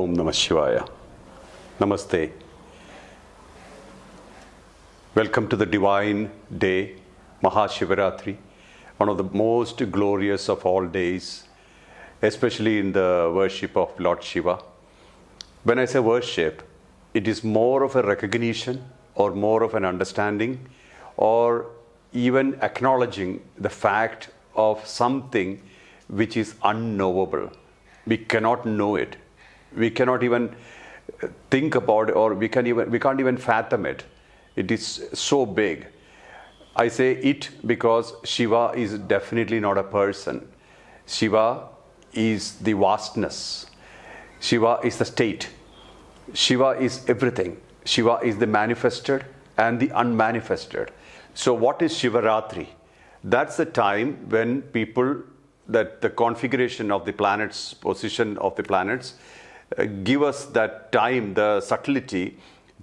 Om Namah Shivaya. Namaste. Welcome to the divine day, Mahashivaratri, one of the most glorious of all days, especially in the worship of Lord Shiva. When I say worship, it is more of a recognition or more of an understanding or even acknowledging the fact of something which is unknowable. We cannot know it. We cannot even think about it, or we can't even fathom it. It is so big. I say it because Shiva is definitely not a person. Shiva is the vastness. Shiva is the state. Shiva is everything. Shiva is the manifested and the unmanifested. So what is Shivaratri? That's the time when that the configuration of the planets, position of the planets, give us that time, the subtlety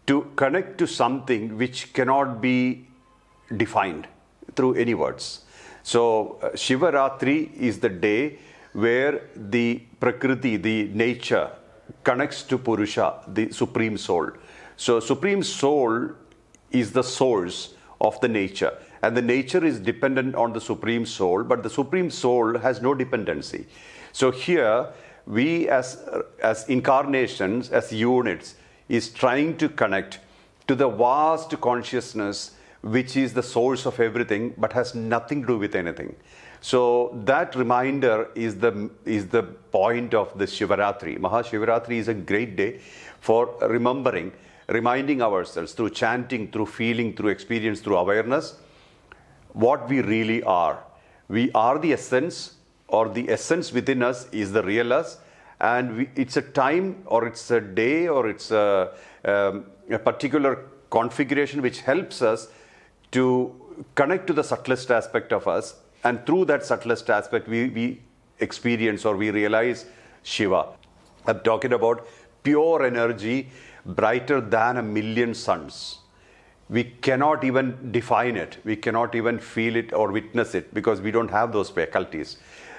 to connect to something which cannot be defined through any words. So Shivaratri is the day where the Prakriti, the nature, connects to Purusha, the Supreme Soul. So Supreme Soul is the source of the nature, and the nature is dependent on the Supreme Soul, but the Supreme Soul has no dependency. So here we as incarnations, as units, is trying to connect to the vast consciousness which is the source of everything but has nothing to do with anything. So that reminder is the point of the Shivaratri. Mahashivaratri is a great day for reminding ourselves through chanting, through feeling, through experience, through awareness, what we really are. We are the essence, or the essence within us is the real us, and it's a time, or it's a day, or it's a particular configuration which helps us to connect to the subtlest aspect of us, and through that subtlest aspect we experience or we realize Shiva. I'm talking about pure energy, brighter than 1,000,000 suns. We cannot even define it. We cannot even feel it or witness it because we don't have those faculties.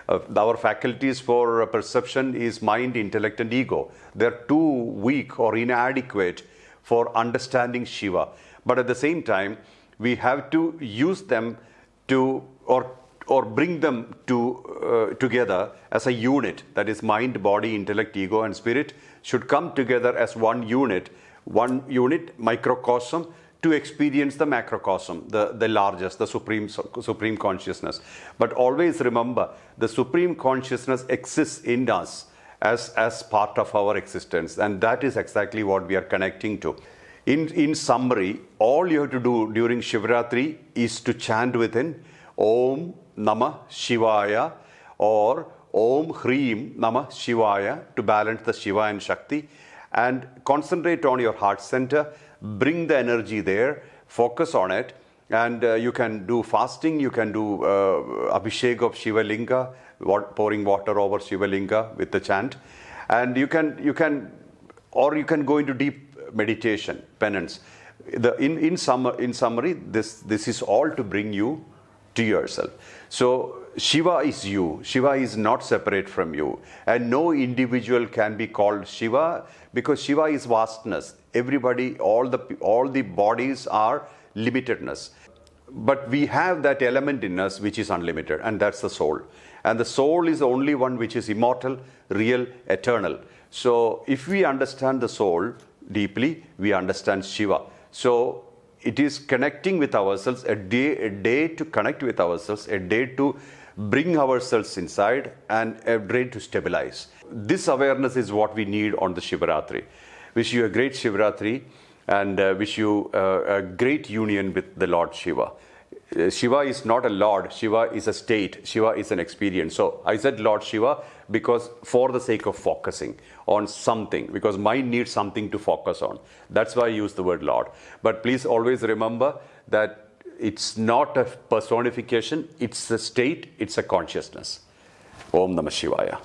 Our faculties for perception is mind, intellect, and ego. They're too weak or inadequate for understanding Shiva. But at the same time, we have to use them to or bring them together as a unit. That is, mind, body, intellect, ego, and spirit should come together as one unit microcosm, to experience the macrocosm, the largest, the supreme consciousness. But always remember, the supreme consciousness exists in us as part of our existence, and that is exactly what we are connecting to. In summary, all you have to do during Shivaratri is to chant within Om Namah Shivaya or Om Hreem Namah Shivaya to balance the Shiva and Shakti, and concentrate on your heart center. Bring the energy there, focus on it, and you can do fasting, you can do Abhishek of Shiva Linga, pouring water over Shiva Linga with the chant, and you can go into deep meditation, penance. In summary, this is all to bring you to yourself. So Shiva is you. Shiva is not separate from you, and no individual can be called Shiva because Shiva is vastness. Everybody, all the bodies are limitedness, but we have that element in us which is unlimited, and that's the soul. And the soul is the only one which is immortal, real, eternal. So if we understand the soul deeply, we understand Shiva. So it is connecting with ourselves, a day to connect with ourselves, a day to bring ourselves inside, and a day to stabilize. This awareness is what we need on the Shivaratri. Wish you a great Shivaratri, and wish you a great union with the Lord Shiva. Shiva is not a Lord, Shiva is a state, Shiva is an experience. So I said Lord Shiva because for the sake of focusing on something, because mind needs something to focus on. That's why I use the word Lord. But please always remember that it's not a personification, it's a state, it's a consciousness. Om Namah Shivaya.